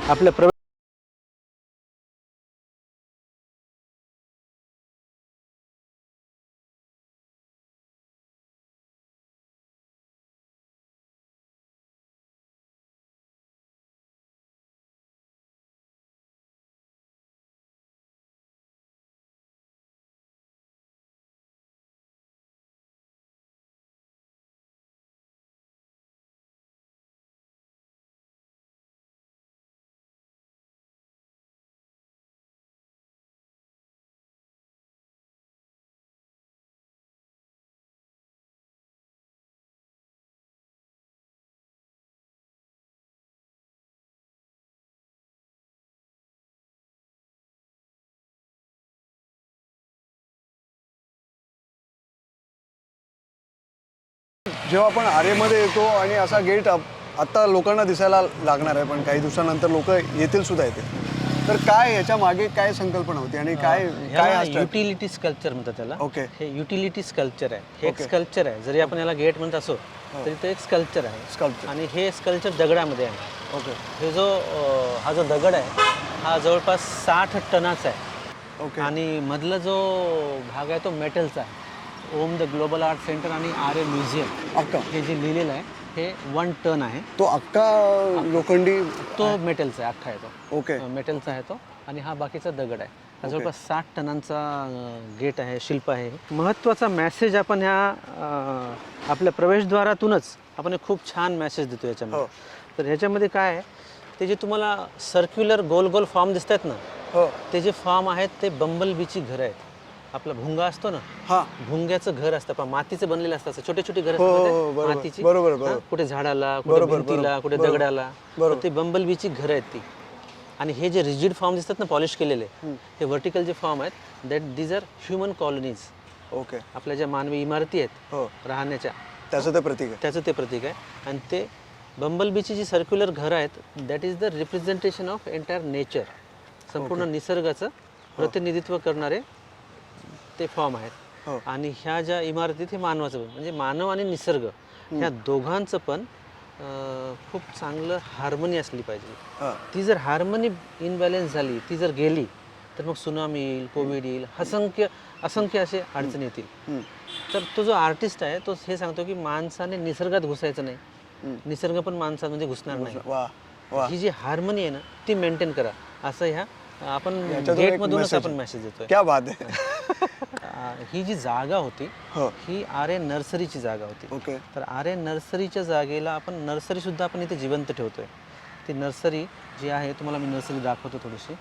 आपल्या जेव्हा आपण आरेमध्ये येतो आणि असा गेट आत्ता लोकांना दिसायला लागणार आहे, पण काही दिवसानंतर लोक येतील सुद्धा येतील. तर काय याच्या मागे काय संकल्पना होती आणि काय काय युटिलिटी स्कल्पचर म्हणतात त्याला. ओके. हे युटिलिटी स्कल्पचर आहे. हे एक स्कल्पचर आहे. जरी आपण याला गेट म्हणत असो तरी तो एक स्कल्पचर आहे. स्कल्पचर. आणि हे स्कल्पचर दगडामध्ये आहे. ओके. हे हा जो दगड आहे हा जवळपास 60 टनाचा आहे. ओके. आणि मधला जो भाग आहे तो मेटलचा आहे. ओम द ग्लोबल आर्ट सेंटर आणि आर्य म्युझियम अक्का हे जे लिहिलेलं आहे हे 1 टन आहे. तो अक्का लोखंडी तो मेटलचा आहे, अख्खा आहे तो. ओके. मेटलचा आहे तो. आणि हा बाकीचा दगड आहे. हा जवळपास 60 टनांचा गेट आहे, शिल्प आहे. महत्त्वाचा मेसेज आपण ह्या आपल्या प्रवेशद्वारातूनच आपण एक खूप छान मेसेज देतो याच्यामध्ये. तर ह्याच्यामध्ये काय आहे, ते जे तुम्हाला सर्क्युलर गोल गोल फॉर्म दिसत आहेत ना, हो, ते जे फॉर्म आहेत ते बंबलबीची घरं आहेत. आपला भुंगा असतो ना, हां, भुंग्याचं घर असतं, पण मातीचं बनलेलं असतं. असं छोटे छोटे घर हो, असतात हो, बरोबर, मातीची. बरोबर, बरोबर. कुठे झाडाला, कुठे बरोबर, भिंतीला, कुठे बरोबर, दगडाला. बरोबर. तर ते बंबलबीची घरं आहेत ती. आणि हे जे रिजिड फॉर्म दिसतात ना, पॉलिश केलेले, हे व्हर्टिकल जे फॉर्म आहेत, that these are human colonies. Okay. आपल्या ज्या मानवी इमारती आहेत हो, राहण्याच्या, त्याचं ते प्रतीक आहे. त्याचं ते प्रतीक आहे. आणि ते बंबलबीची जी सर्क्युलर घरं आहेत, that is the representation of entire nature. संपूर्ण निसर्गाचं प्रतिनिधित्व करणारे ते फॉर्म आहेत. हो. आणि ह्या ज्या इमारतीत हे मानवाचं म्हणजे मानव आणि निसर्ग ह्या दोघांचं पण खूप चांगलं हार्मनी असली पाहिजे. हां, ती जर हार्मनी इनबॅलेन्स झाली, ती जर गेली, तर मग सुनामी येईल, कोविड येईल, असंख्य असे अडचणी येतील. तर तो जो आर्टिस्ट आहे तो हे सांगतो की माणसाने निसर्गात घुसायचं नाही, निसर्ग पण माणसामध्ये घुसणार नाही. वा वा. ही जी हार्मनी आहे ना ती मेंटेन करा, असं ह्या आपण याच्यातून एक गेटमधूनच message आपण आहे. मेसेज देतोय. क्या बात आहे. ही जी जागा होती हो, ही आर्य नर्सरीची जागा होती. ओके. तर आर्य नर्सरीच्या जागेला आपण नर्सरीसुद्धा आपण इथे जिवंत ठेवतोय. ती नर्सरी जी आहे, तुम्हाला मी नर्सरी दाखवतो थोडीशी.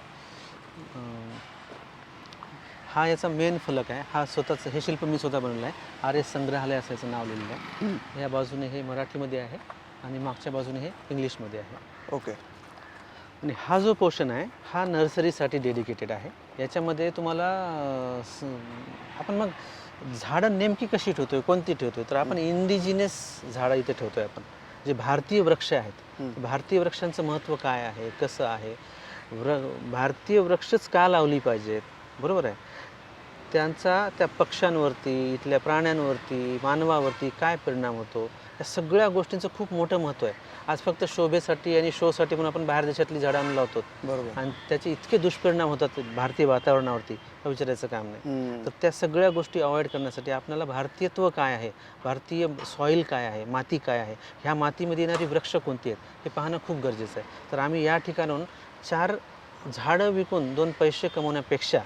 हा याचा मेन फलक आहे. हा स्वतःच हे शिल्प मी स्वतः बनवलं आहे. आर्य संग्रहालय असं याचं नाव लिहिलेलं आहे. या बाजूने हे मराठीमध्ये आहे आणि मागच्या बाजूने हे इंग्लिशमध्ये आहे. ओके. आणि हा जो पोर्शन आहे हा नर्सरीसाठी डेडिकेटेड आहे. याच्यामध्ये तुम्हाला आपण मग झाडं नेमकी कशी ठेवतोय, कोणती ठेवतोय, तर आपण इंडिजिनस झाडं इथे ठेवतोय. आपण जे भारतीय वृक्ष आहेत, भारतीय वृक्षांचं महत्त्व काय आहे, कसं आहे, भारतीय वृक्षच का लावली पाहिजेत, बरोबर आहे, त्यांचा त्या पक्ष्यांवरती, इथल्या प्राण्यांवरती, मानवावरती काय परिणाम होतो, या सगळ्या गोष्टींचं खूप मोठं महत्त्व आहे. आज फक्त शोभेसाठी आणि शोसाठी म्हणून आपण बाहेर देशातली झाडं आणून लावतो, बरोबर. आणि त्याचे इतके दुष्परिणाम होतात भारतीय वातावरणावरती, विचारायचं काम नाही. तर त्या सगळ्या गोष्टी अवॉइड करण्यासाठी आपल्याला भारतीयत्व काय आहे, भारतीय सॉईल काय आहे, माती काय आहे, ह्या मातीमध्ये येणारी वृक्ष कोणती आहेत हे पाहणं खूप गरजेचं आहे. तर आम्ही या ठिकाणाहून 4 झाडं विकून 2 पैसे कमवण्यापेक्षा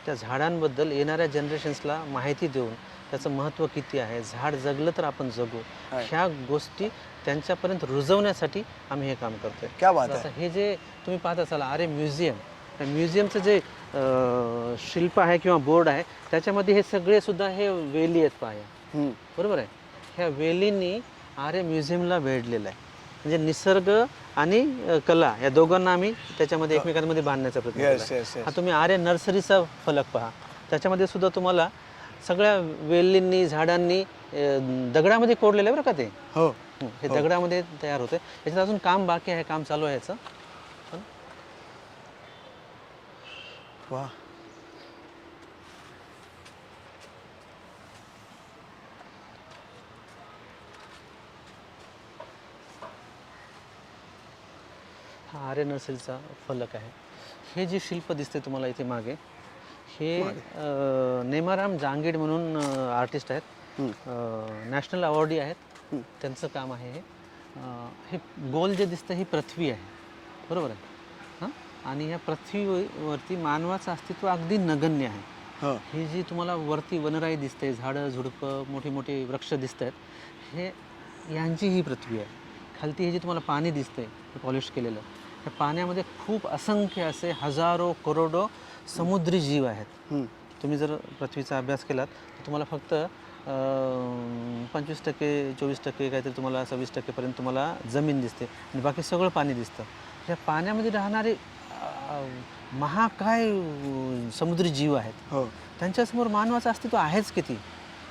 त्या झाडांबद्दल येणाऱ्या जनरेशन्सला माहिती देऊन त्याचं महत्त्व किती आहे, झाड जगलं तर आपण जगू, ह्या गोष्टी त्यांच्यापर्यंत रुजवण्यासाठी आम्ही हे काम करतोय. क्या बात आता हे जे तुम्ही पाहत असाल आर्य म्युझियम, त्या म्युझियमचं जे शिल्प आहे किंवा बोर्ड आहे त्याच्यामध्ये हे सगळे सुद्धा हे वेली आहेत पाया, बरोबर आहे. ह्या वेलींनी आर्य म्युझियमला वेढलेलं आहे. म्हणजे निसर्ग आणि कला या दोघांना आम्ही त्याच्यामध्ये एकमेकांमध्ये बांधण्याचा प्रयत्न केला आहे. हा तुम्ही आर्य नर्सरीचा फलक पहा, त्याच्यामध्ये सुद्धा तुम्हाला सगळ्या वेलींनी, झाडांनी दगडामध्ये कोरलेलं आहे बरं का ते. हो, हे दगडामध्ये तयार होते. याच्यात अजून काम बाकी आहे, काम चालू आहे याचं. वा. हा आर्य नर्सरीचा फलक आहे. हे जे शिल्प दिसते तुम्हाला इथे मागे, हे नेमाराम जांगीड म्हणून आर्टिस्ट आहेत, नॅशनल अवॉर्डी आहेत, त्यांचं काम आहे हे. हे गोल जे दिसतं ही पृथ्वी आहे, बरोबर आहे हां. आणि या पृथ्वीवरती मानवाचं अस्तित्व अगदी नगण्य आहे. ही जी तुम्हाला वरती वनराई दिसते, झाडं झुडपं मोठी मोठी वृक्ष दिसत आहेत, हे यांची ही पृथ्वी आहे. खालती हे जे तुम्हाला पाणी दिसतंय हे पॉलिश केलेलं, त्या पाण्यामध्ये खूप असंख्य असे हजारो करोडो समुद्री जीव आहेत. तुम्ही जर पृथ्वीचा अभ्यास केलात तर तुम्हाला फक्त 25% 24% काहीतरी तुम्हाला 26% तुम्हाला जमीन दिसते आणि बाकी सगळं पाणी दिसतं. या पाण्यामध्ये राहणारे महाकाय समुद्री जीव आहेत, त्यांच्यासमोर मानवाचं अस्तित्व आहेच किती.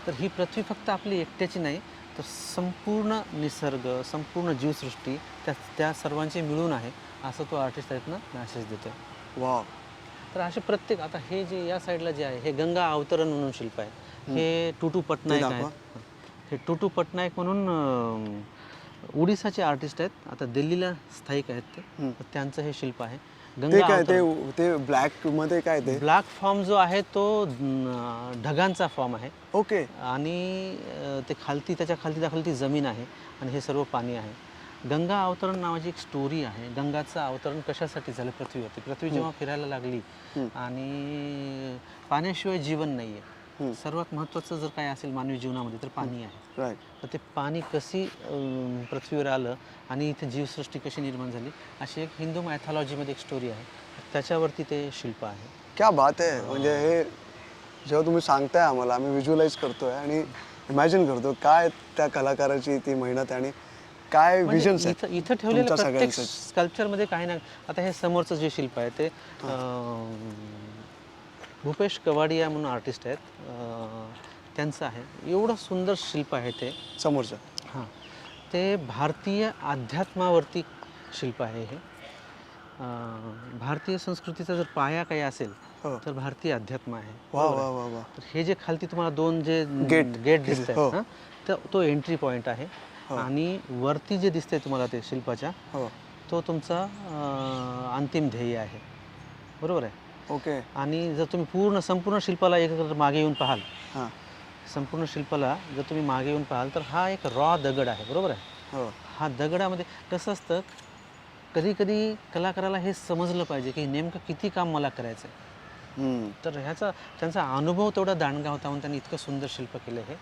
तर ही पृथ्वी फक्त आपली एकट्याची नाही, तर संपूर्ण निसर्ग, संपूर्ण जीवसृष्टी त्या सर्वांचे मिळून आहे, असं तो आर्टिस्ट त्यातनं मॅसेज देतो. वा. तर असे प्रत्येक, आता हे जे या साईडला जे आहे हे गंगा अवतरण म्हणून शिल्प आहे. हे टुटू पटनायक आहेत. हे टुटू पटनायक म्हणून ओडिसाचे आर्टिस्ट आहेत, आता दिल्लीला स्थायिक आहेत ते. तर त्यांचं हे शिल्प आहे. गंगा काय ते ब्लॅक मध्ये काय ते ब्लॅक फॉर्म जो आहे तो ढगांचा फॉर्म आहे. ओके. आणि ते खालती, त्याच्या खालती दाखलती जमीन आहे आणि हे सर्व पाणी आहे. गंगा अवतरण नावाची एक स्टोरी आहे. गंगाचं अवतरण कशासाठी झालं पृथ्वीवरती. पृथ्वी जेव्हा फिरायला लागली आणि पाण्याशिवाय जीवन नाही आहे, सर्वात महत्त्वाचं जर काय असेल मानवी जीवनामध्ये तर पाणी आहे. तर ते पाणी कशी पृथ्वीवर आलं आणि इथे जीवसृष्टी कशी निर्माण झाली, अशी एक हिंदू मायथॉलॉजीमध्ये एक स्टोरी आहे, त्याच्यावरती ते शिल्प आहे. क्या बात आहे. म्हणजे हे जेव्हा तुम्ही सांगताय आम्हाला, आम्ही व्हिज्युअलाइज करतोय आणि इमॅजिन करतो काय त्या कलाकाराची ती मेहनत आहे आणि काय विजन्स आहे. इथं ठेवलेलं प्रत्येक स्कल्पचरमध्ये काही ना, आता हे समोरचं जे शिल्प आहे ते भूपेश कवाडिया म्हणून आर्टिस्ट आहेत, त्यांचं आहे. एवढं सुंदर शिल्प आहे ते समोरचं. हां, ते भारतीय अध्यात्मावरती शिल्प आहे हे. भारतीय संस्कृतीचा जर पाया काही असेल तर भारतीय अध्यात्म आहे. वा वा वा वा. तर हे जे खालती तुम्हाला दोन जे गेट दिसत आहेत, तर तो एंट्री पॉईंट आहे. आणि वरती जे दिसतंय तुम्हाला ते शिल्पाच्या, तो तुमचा अंतिम ध्येय आहे, बरोबर आहे. ओके. आणि जर तुम्ही संपूर्ण शिल्पाला एक मागे येऊन पाहाल, संपूर्ण शिल्पाला जर तुम्ही मागे येऊन पाहाल तर हा एक रॉ दगड आहे, बरोबर आहे. हा दगडामध्ये कसं असतं, कधी कधी कलाकाराला हे समजलं पाहिजे की नेमकं किती काम मला करायचं आहे. तर त्यांचा अनुभव तेवढा दांडगा होता म्हणून त्यांनी इतकं सुंदर शिल्प केलं आहे.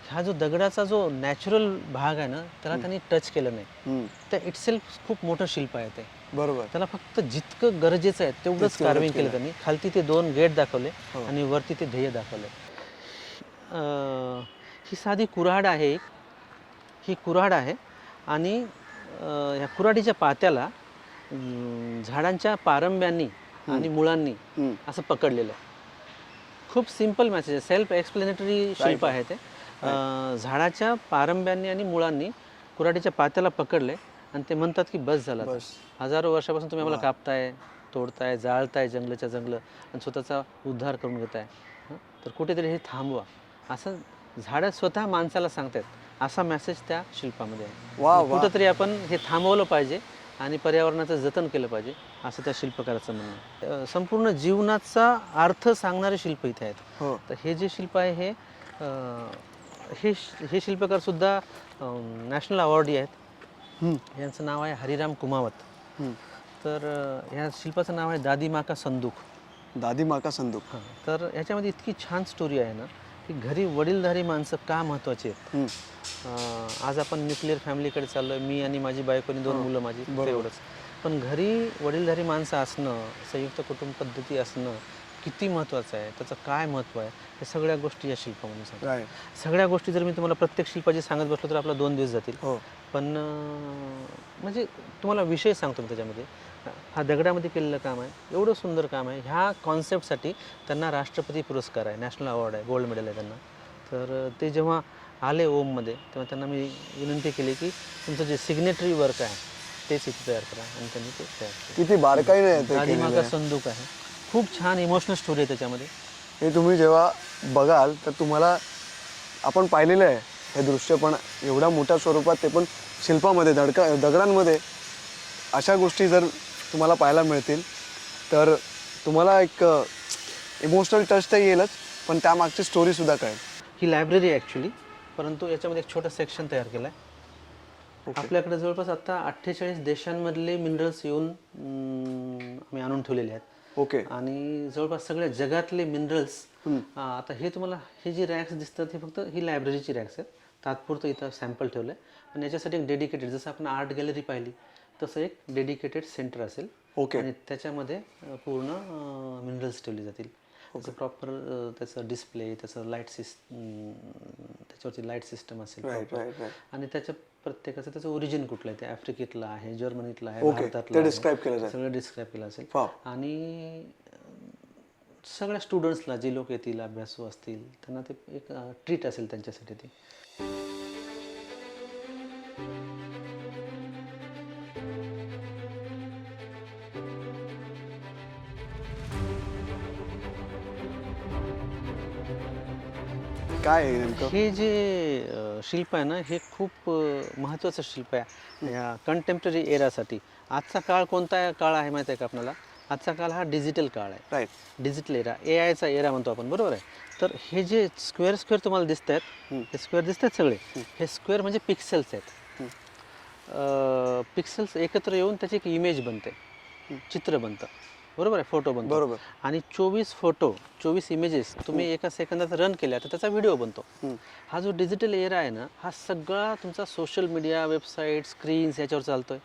हा जो दगडाचा जो नॅचरल भाग आहे ना, त्याला त्यांनी टच केलं नाही. त्या इटसेल्फ खूप मोठं शिल्प आहे ते, बरोबर. त्याला फक्त जितकं गरजेचं आहे तेवढंच कार्विंग केलं त्यांनी. खालती ते 2 गेट दाखवले आणि वरती ते ध्येय दाखवले. ही साधी कुऱ्हाड आहे, ही कुऱ्हाड आहे आणि ह्या कुऱ्हाडीच्या पात्याला झाडांच्या पारंब्यांनी आणि मुळांनी असं पकडलेलं आहे. खूप सिम्पल मेसेज आहे, सेल्फ एक्सप्लेनेटरी शिल्प आहे ते. झाडाच्या पारंब्यांनी आणि मुळांनी कुऱ्हाडीच्या पात्याला पकडले आणि ते म्हणतात की बस झाला, हजारो वर्षापासून तुम्ही आम्हाला कापताय, तोडताय, जाळताय जंगलाच्या जंगलं आणि स्वतःचा उद्धार करून घेताय, तर कुठेतरी हे थांबवा, असं झाडं स्वतः माणसाला सांगतात. असा मेसेज त्या शिल्पामध्ये आहे. कुठंतरी आपण हे थांबवलं पाहिजे आणि पर्यावरणाचं जतन केलं पाहिजे, असं त्या शिल्पकाराचं म्हणणं आहे. संपूर्ण जीवनाचा अर्थ सांगणारे शिल्प इथे आहेत. तर हे जे शिल्प आहे हे शिल्पकार सुद्धा नॅशनल अवॉर्डी आहेत. यांचं नाव आहे हरिराम कुमावत. तर ह्या शिल्पाचं नाव आहे दादी माका संदूक. दादी माका संदूक. तर ह्याच्यामध्ये इतकी छान स्टोरी आहे ना की घरी वडीलधारी माणसं का महत्त्वाची आहेत. आज आपण न्यूक्लिअर फॅमिलीकडे चाललोय, मी आणि माझी बायको आणि 2 मुलं माझी, एवढंच. पण घरी वडीलधारी माणसं असणं, संयुक्त कुटुंब पद्धती असणं किती महत्त्वाचं आहे, त्याचं काय महत्त्व आहे, हे सगळ्या गोष्टी या शिल्पामध्ये सांगतात. सगळ्या गोष्टी जर मी तुम्हाला प्रत्येक शिल्पाची सांगत बसलो तर आपला 2 दिवस जातील. पण म्हणजे तुम्हाला विषय सांगतो मी त्याच्यामध्ये. हा दगडामध्ये केलेलं काम आहे, एवढं सुंदर काम आहे. ह्या कॉन्सेप्टसाठी त्यांना राष्ट्रपती पुरस्कार आहे, नॅशनल अवॉर्ड आहे, गोल्ड मेडल आहे त्यांना. तर ते जेव्हा आले ओममध्ये तेव्हा त्यांना मी विनंती केली की तुमचं जे सिग्नेटरी वर्क आहे तेच इथे तयार करा, आणि त्यांनी ते तयार केलं. किती बारकाईने दादी माका संदूक आहे. खूप छान इमोशनल स्टोरी आहे त्याच्यामध्ये. हे तुम्ही जेव्हा बघाल तर तुम्हाला, आपण पाहिलेलं आहे हे दृश्य, पण एवढ्या मोठ्या स्वरूपात, ते पण शिल्पामध्ये, दगडांमध्ये अशा गोष्टी जर तुम्हाला पाहायला मिळतील. तर तुम्हाला एक इमोशनल टच तर येईलच, पण त्यामागची स्टोरीसुद्धा कळेल. ही लायब्ररी आहे ॲक्च्युली, परंतु याच्यामध्ये एक छोटं सेक्शन तयार केलं आहे. आपल्याकडे जवळपास आता 48 देशांमधले मिनरल्स येऊन आम्ही आणून ठेवलेले आहेत. ओके. आणि जवळपास सगळ्या जगातले मिनरल्स आता हे तुम्हाला हे जे रॅक्स दिसतात हे फक्त ही लायब्ररीची रॅक्स आहेत. तात्पुरतं इथं सॅम्पल ठेवलं आहे आणि याच्यासाठी एक डेडिकेटेड, जसं आपण आर्ट गॅलरी पाहिली तसं एक डेडिकेटेड सेंटर असेल. ओके. आणि त्याच्यामध्ये पूर्ण मिनरल्स ठेवली जातील. त्याचं प्रॉपर त्याचं डिस्प्ले, त्याचं लाईट त्याच्यावरती लाईट सिस्टम असेल proper. आणि त्याच्या प्रत्येकाचं त्याचं ओरिजिन कुठलं आहे, ते आफ्रिकेतलं आहे, जर्मनीतलं आहे, भारतातलं आहे, सगळं डिस्क्राईब केलं असेल. आणि सगळ्या स्टुडंट्सला, जे लोक येतील अभ्यासू असतील, त्यांना ते एक ट्रीट असेल त्यांच्यासाठी ते. काय आहे नेमकं? हे जे शिल्प आहे ना, हे खूप महत्त्वाचं शिल्प आहे या कंटेम्पररी एरासाठी. आजचा काळ कोणता काळ आहे माहिती आहे का आपल्याला? आजचा काळ हा डिजिटल काळ आहे. राईट. डिजिटल एरा, AIचा एरा म्हणतो आपण, बरोबर आहे. तर हे जे स्क्वेअर तुम्हाला दिसत आहेत, हे स्क्वेअर दिसत आहेत सगळे, हे स्क्वेअर म्हणजे पिक्सेल्स आहेत. पिक्सेल्स एकत्र येऊन त्याची एक इमेज बनते, चित्र बनतं, बरोबर आहे, फोटो बनतो. बरोबर. आणि 24 इमेजेस तुम्ही एका सेकंदात रन केल्या तर त्याचा व्हिडिओ बनतो. हा जो डिजिटल एरा आहे ना, हा सगळा तुमचा सोशल मीडिया, वेबसाईट, स्क्रीन्स याच्यावर चालतोय.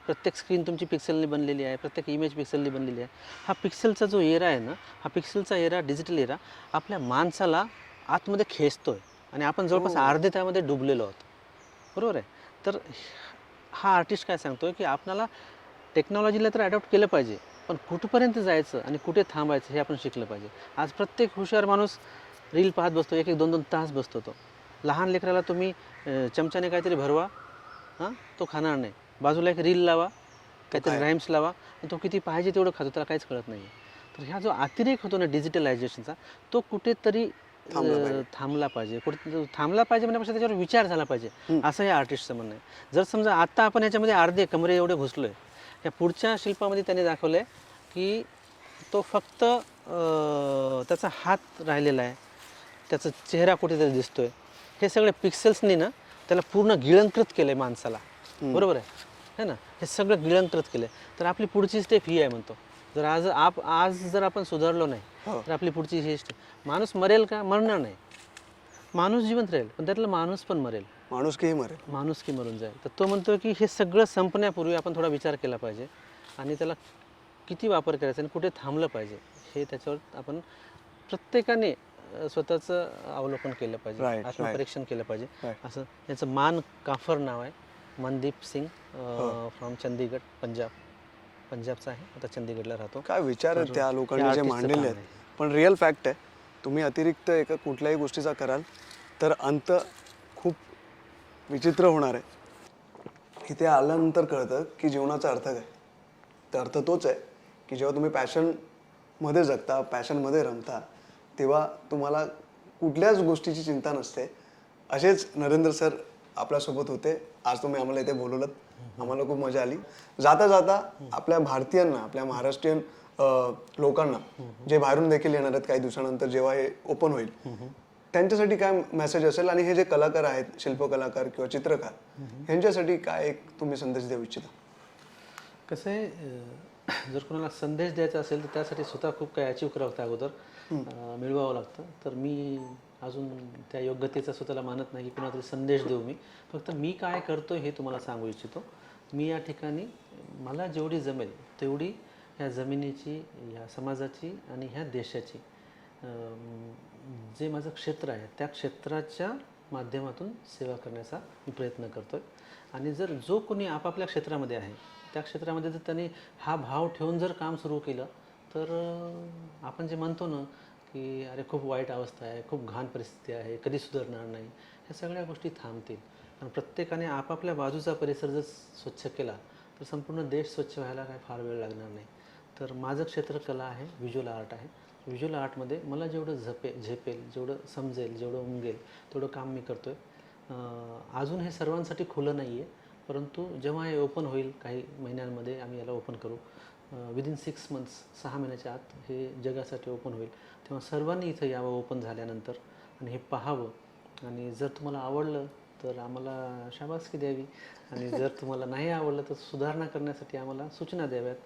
प्रत्येक स्क्रीन तुमची पिक्सेलने बनलेली आहे, प्रत्येक इमेज पिक्सेलने बनलेली आहे. हा पिक्सेलचा जो एरा आहे ना, हा पिक्सेलचा एरा, डिजिटल एरा आपल्या माणसाला आतमध्ये खेचतोय आणि आपण जवळपास अर्धे त्यामध्ये डुबलेलो आहोत, बरोबर आहे. तर हा आर्टिस्ट काय सांगतोय की आपल्याला टेक्नॉलॉजीला तर अडॉप्ट केलं पाहिजे, पण कुठपर्यंत जायचं आणि कुठे थांबायचं हे आपण शिकलं पाहिजे. आज प्रत्येक हुशार माणूस रील पाहत बसतो, 1-1, 2-2 तास बसतो तो. लहान लेकराला तुम्ही चमच्याने काहीतरी भरवा, तो खाणार नाही. बाजूला एक रील लावा, काहीतरी राईम्स लावा, आणि तो किती पाहिजे तेवढं खातो, त्याला काहीच कळत नाही. तर ह्या जो अतिरेक होतो ना डिजिटलायझेशनचा, तो कुठेतरी थांबला पाहिजे. कुठे थांबला पाहिजे म्हणण्यापेक्षा त्याच्यावर विचार झाला पाहिजे, असं हे आर्टिस्टचं म्हणणं आहे. जर समजा आता आपण याच्यामध्ये अर्धे कमरे एवढे घुसलो आहे, या पुढच्या शिल्पामध्ये त्यांनी दाखवलं आहे की तो फक्त त्याचा हात राहिलेला आहे, त्याचा चेहरा कुठेतरी दिसतोय. हे सगळे पिक्सेल्सनी ना त्याला पूर्ण गिळंकृत केलं आहे माणसाला, बरोबर आहे ना. हे सगळं गिळंकृत केलं आहे. तर आपली पुढची स्टेप ही आहे म्हणतो, जर आज जर आपण सुधारलो नाही तर आपली पुढची ही स्टेप. माणूस मरेल का? मरणार नाही. माणूस जिवंत राहील, पण त्यातला माणूस पण मरेल, माणुसकीही मरेल, माणुसकी मरून जाईल. तर तो म्हणतो की हे सगळं संपण्यापूर्वी आपण थोडा विचार केला पाहिजे आणि त्याला किती वापर करायचा आणि कुठे थांबलं पाहिजे हे त्याच्यावर आपण प्रत्येकाने स्वतःचं अवलोकन केलं पाहिजे, आत्मपरीक्षण केलं पाहिजे. असं याचं मान काफर नाव आहे, मनदीप सिंग, फ्रॉम चंदीगड, पंजाबचा आहे, आता चंदीगडला राहतो. काय विचार आहेत त्या लोकांनी जे मांडलेले आहेत. पण रिअल फॅक्ट आहे, तुम्ही अतिरिक्त एका कुठल्याही गोष्टीचा कराल तर अंत खूप विचित्र होणार आहे. इथे आल्यानंतर कळतं की जीवनाचा अर्थ काय. तर अर्थ तोच आहे की जेव्हा तुम्ही पॅशनमध्ये जगता, पॅशनमध्ये रमता, तेव्हा तुम्हाला कुठल्याच गोष्टीची चिंता नसते. असेच नरेंद्र सर आपल्यासोबत होते. आज तुम्ही आम्हाला इथे बोलवलं, आम्हाला खूप मजा आली. जाता जाता आपल्या भारतीयांना, आपल्या महाराष्ट्रीयन लोकांना जे बाहेरून देखील येणार आहेत काही दिवसानंतर जेव्हा हे ओपन होईल, त्यांच्यासाठी काय मेसेज असेल, आणि हे जे कलाकार आहेत, शिल्पकलाकार किंवा चित्रकार, ह्यांच्यासाठी काय एक तुम्ही संदेश देऊ इच्छिता? कसं आहे, जर कोणाला संदेश द्यायचा असेल तर त्यासाठी स्वतः खूप काही अचीव करावं लागतं, अगोदर मिळवावं लागतं. तर मी अजून त्या योग्यतेचा स्वतःला मानत नाही की कोणाला तरी संदेश देऊ. मी फक्त मी काय करतो हे तुम्हाला सांगू इच्छितो. मी या ठिकाणी मला जेवढी जमेल तेवढी ह्या जमिनीची, ह्या समाजाची आणि ह्या देशाची, जे माझं क्षेत्र आहे त्या क्षेत्राच्या माध्यमातून सेवा करण्याचा मी प्रयत्न करतो आहे. आणि जर जो कोणी आपापल्या क्षेत्रामध्ये आहे त्या क्षेत्रामध्ये जर त्यांनी हा भाव ठेवून जर काम सुरू केलं तर आपण जे म्हणतो ना की अरे खूप वाईट अवस्था आहे, खूप घाण परिस्थिती आहे, कधी सुधारणार नाही, ह्या सगळ्या गोष्टी थांबतील. आणि प्रत्येकाने आपापल्या बाजूचा परिसर जर स्वच्छ केला तर संपूर्ण देश स्वच्छ व्हायला काय फार वेळ लागणार नाही. तर माझं क्षेत्र कला आहे, व्हिज्युअल आर्ट आहे. व्हिज्युअल आर्टमध्ये मला जेवढं झेपेल, जेवढं समजेल, जेवढं उमगेल तेवढं काम मी करतो आहे. अजून हे सर्वांसाठी खुलं नाही आहे, परंतु जेव्हा हे ओपन होईल काही महिन्यांमध्ये, आम्ही याला ओपन करू, विदिन 6 मंथ्स 6 महिन्याच्या आत हे जगासाठी ओपन होईल. तेव्हा सर्वांनी इथं यावं ओपन झाल्यानंतर आणि हे पाहावं आणि जर तुम्हाला आवडलं तर आम्हाला शाबासकी द्यावी आणि जर तुम्हाला नाही आवडलं तर सुधारणा करण्यासाठी आम्हाला सूचना द्याव्यात.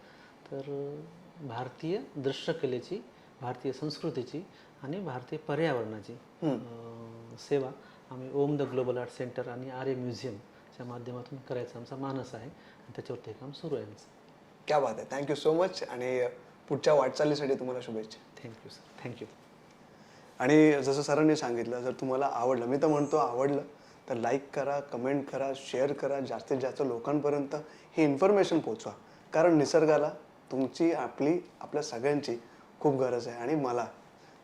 तर भारतीय दृश्यकलेची, भारतीय संस्कृतीची आणि भारतीय पर्यावरणाची सेवा आम्ही ओम द ग्लोबल आर्ट सेंटर आणि आर्य म्युझियमच्या माध्यमातून करायचा आमचा मानस आहे आणि त्याच्यावरती हे काम सुरू आहे आमचं. क्या बात आहे. थँक्यू सो मच आणि पुढच्या वाटचालीसाठी तुम्हाला शुभेच्छा. Thank you sir, thank you. आणि जसं सरांनी सांगितलं, जर तुम्हाला आवडलं, मी तर म्हणतो आवडलं, तर लाईक करा, कमेंट करा, शेअर करा, जास्तीत जास्त लोकांपर्यंत ही इन्फॉर्मेशन पोचवा. कारण निसर्गाला तुमची, आपली, आपल्या सगळ्यांची खूप गरज आहे आणि मला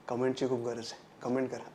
कमेंटची खूप गरज आहे. कमेंट करा.